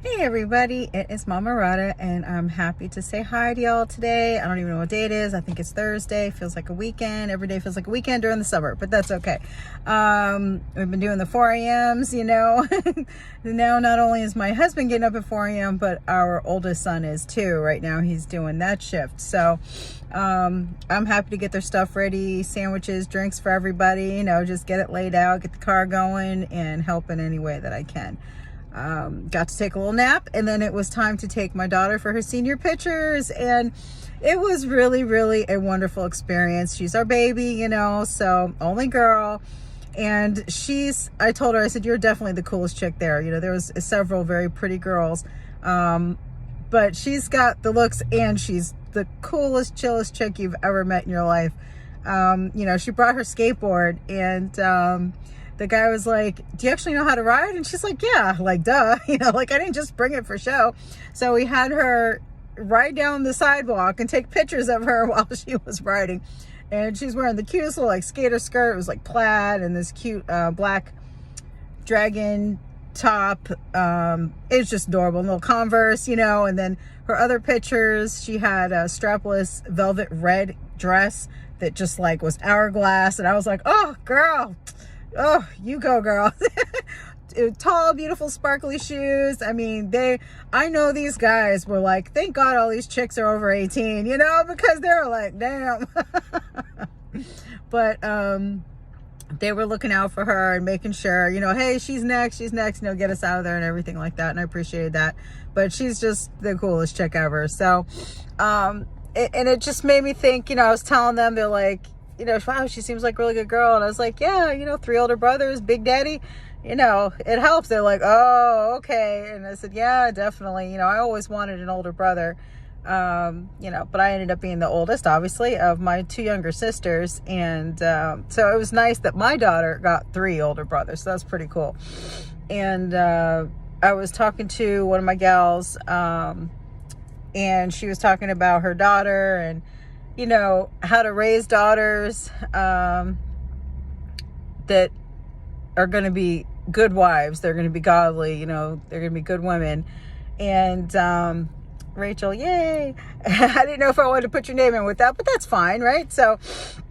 Hey everybody, it is Mama Radha and I'm happy to say hi to y'all today. I don't even know what day it is. I think it's Thursday. Feels like a weekend. Every day feels like a weekend during the summer, but that's okay. We've been doing the 4 a.m.s, Now not only is my husband getting up at 4 a.m., but our oldest son is too. Right now he's doing that shift. So I'm happy to get their stuff ready, sandwiches, drinks for everybody, just get it laid out, get the car going and help in any way that I can. Got to take a little nap, and then it was time to take my daughter for her senior pictures, and it was really, really a wonderful experience. She's our baby, so only girl, and I told her, I said, you're definitely the coolest chick there. There was several very pretty girls, but she's got the looks, and she's the coolest, chillest chick you've ever met in your life. She brought her skateboard, and the guy was like, do you actually know how to ride? And she's like, yeah, like, duh. I didn't just bring it for show. So we had her ride down the sidewalk and take pictures of her while she was riding. And she's wearing the cutest little skater skirt. It was like plaid and this cute black dragon top. It was just adorable. And little Converse, and then her other pictures, she had a strapless velvet red dress that just was hourglass. And I was like, oh, girl. Oh, you go, girl. Tall, beautiful, sparkly shoes. I know these guys were like, thank God all these chicks are over 18, because they were like, damn. But they were looking out for her and making sure, hey, she's next, get us out of there and everything like that. And I appreciated that. But she's just the coolest chick ever. So, and it just made me think, I was telling them, they're like, wow, she seems like a really good girl. And I was like, yeah, 3 older brothers, big daddy, it helps. They're like, oh, okay. And I said, yeah, definitely. I always wanted an older brother, but I ended up being the oldest, obviously, of my 2 younger sisters. And so it was nice that my daughter got 3 older brothers. So that's pretty cool. And I was talking to one of my gals, and she was talking about her daughter and, how to raise daughters that are going to be good wives. They're going to be godly, they're going to be good women. And Rachel, yay. I didn't know if I wanted to put your name in with that, but that's fine, right? So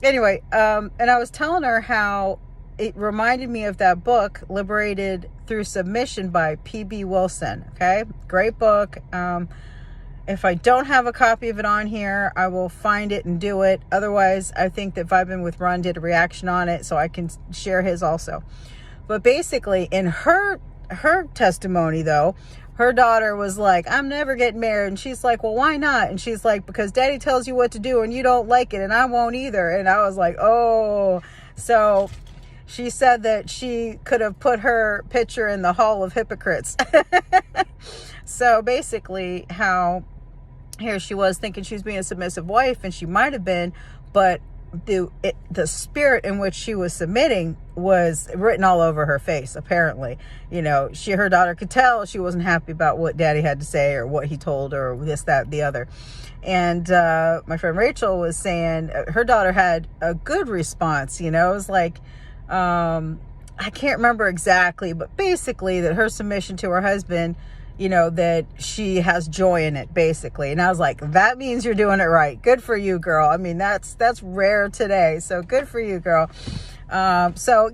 anyway, and I was telling her how it reminded me of that book, Liberated Through Submission by P.B. Wilson. Okay, great book. If I don't have a copy of it on here, I will find it and do it. Otherwise, I think that Vibin' with Run did a reaction on it, so I can share his also. But basically, in her testimony, though, her daughter was like, I'm never getting married. And she's like, well, why not? And she's like, because daddy tells you what to do and you don't like it, and I won't either. And I was like, oh. So she said that she could have put her picture in the Hall of Hypocrites. So basically, here she was thinking she was being a submissive wife, and she might have been, but the spirit in which she was submitting was written all over her face, apparently. Her daughter could tell she wasn't happy about what daddy had to say or what he told her, or this, that, the other. And my friend Rachel was saying her daughter had a good response. It was like, I can't remember exactly, but basically that her submission to her husband, that she has joy in it, basically. And I was like, that means you're doing it right. Good for you, girl. That's rare today. So good for you, girl. So,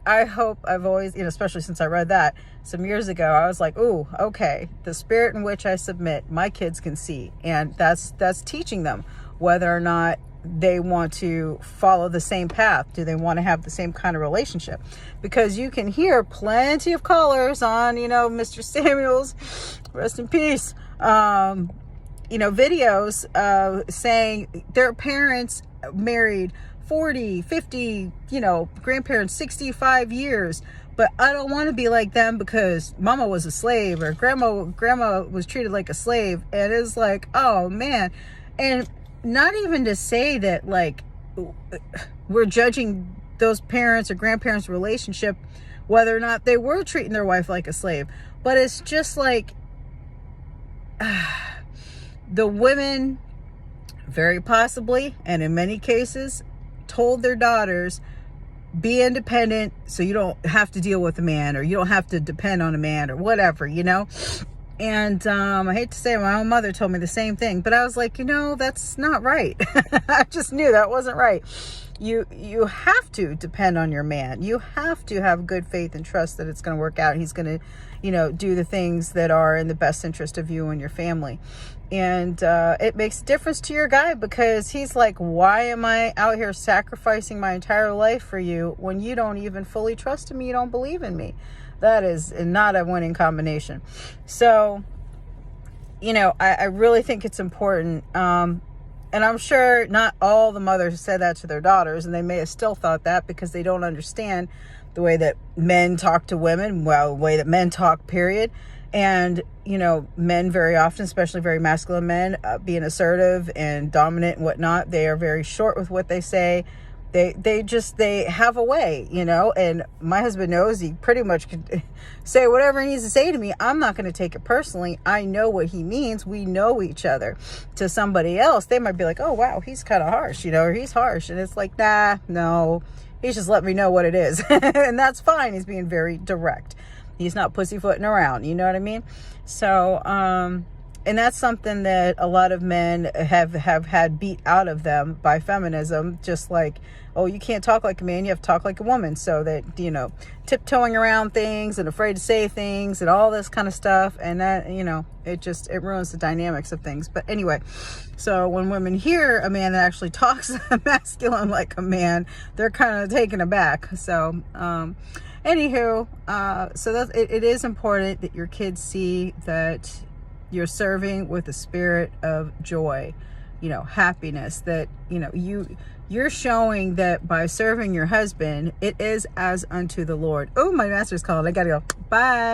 I hope I've always, especially since I read that some years ago, I was like, ooh, okay. The spirit in which I submit, my kids can see. And that's teaching them whether or not they want to follow the same path. Do they want to have the same kind of relationship? Because you can hear plenty of callers on, Mr. Samuels, rest in peace, videos saying their parents married 40, 50, grandparents 65 years. But I don't want to be like them because mama was a slave, or grandma was treated like a slave. And it's like, oh man. And not even to say that we're judging those parents or grandparents' relationship, whether or not they were treating their wife like a slave. But it's just like the women very possibly, and in many cases, told their daughters, be independent so you don't have to deal with a man, or you don't have to depend on a man, or whatever, And I hate to say it, my own mother told me the same thing, but I was like, that's not right. I just knew that wasn't right. You have to depend on your man. You have to have good faith and trust that it's going to work out. He's going to, do the things that are in the best interest of you and your family. And it makes a difference to your guy, because he's like, why am I out here sacrificing my entire life for you when you don't even fully trust in me? You don't believe in me. That is not a winning combination. So, I really think it's important. And I'm sure not all the mothers said that to their daughters, and they may have still thought that because they don't understand the way that men talk to women, well, the way that men talk, period. And, men very often, especially very masculine men, being assertive and dominant and whatnot, they are very short with what they say. They have a way, and my husband knows he pretty much can say whatever he needs to say to me. I'm not going to take it personally. I know what he means. We know each other. To somebody else, they might be like, oh, wow, he's kind of harsh, or he's harsh. And it's like, nah, no, he's just letting me know what it is. And that's fine. He's being very direct. He's not pussyfooting around. You know what I mean? So, and that's something that a lot of men have had beat out of them by feminism. Just like, oh, you can't talk like a man, you have to talk like a woman. So that, tiptoeing around things and afraid to say things and all this kind of stuff. And that, it ruins the dynamics of things. But anyway, so when women hear a man that actually talks masculine like a man, they're kind of taken aback. So, anywho, so it is important that your kids see that you're serving with a spirit of joy, happiness, that, you're showing that by serving your husband, it is as unto the Lord. Oh, my master's called. I gotta go. Bye.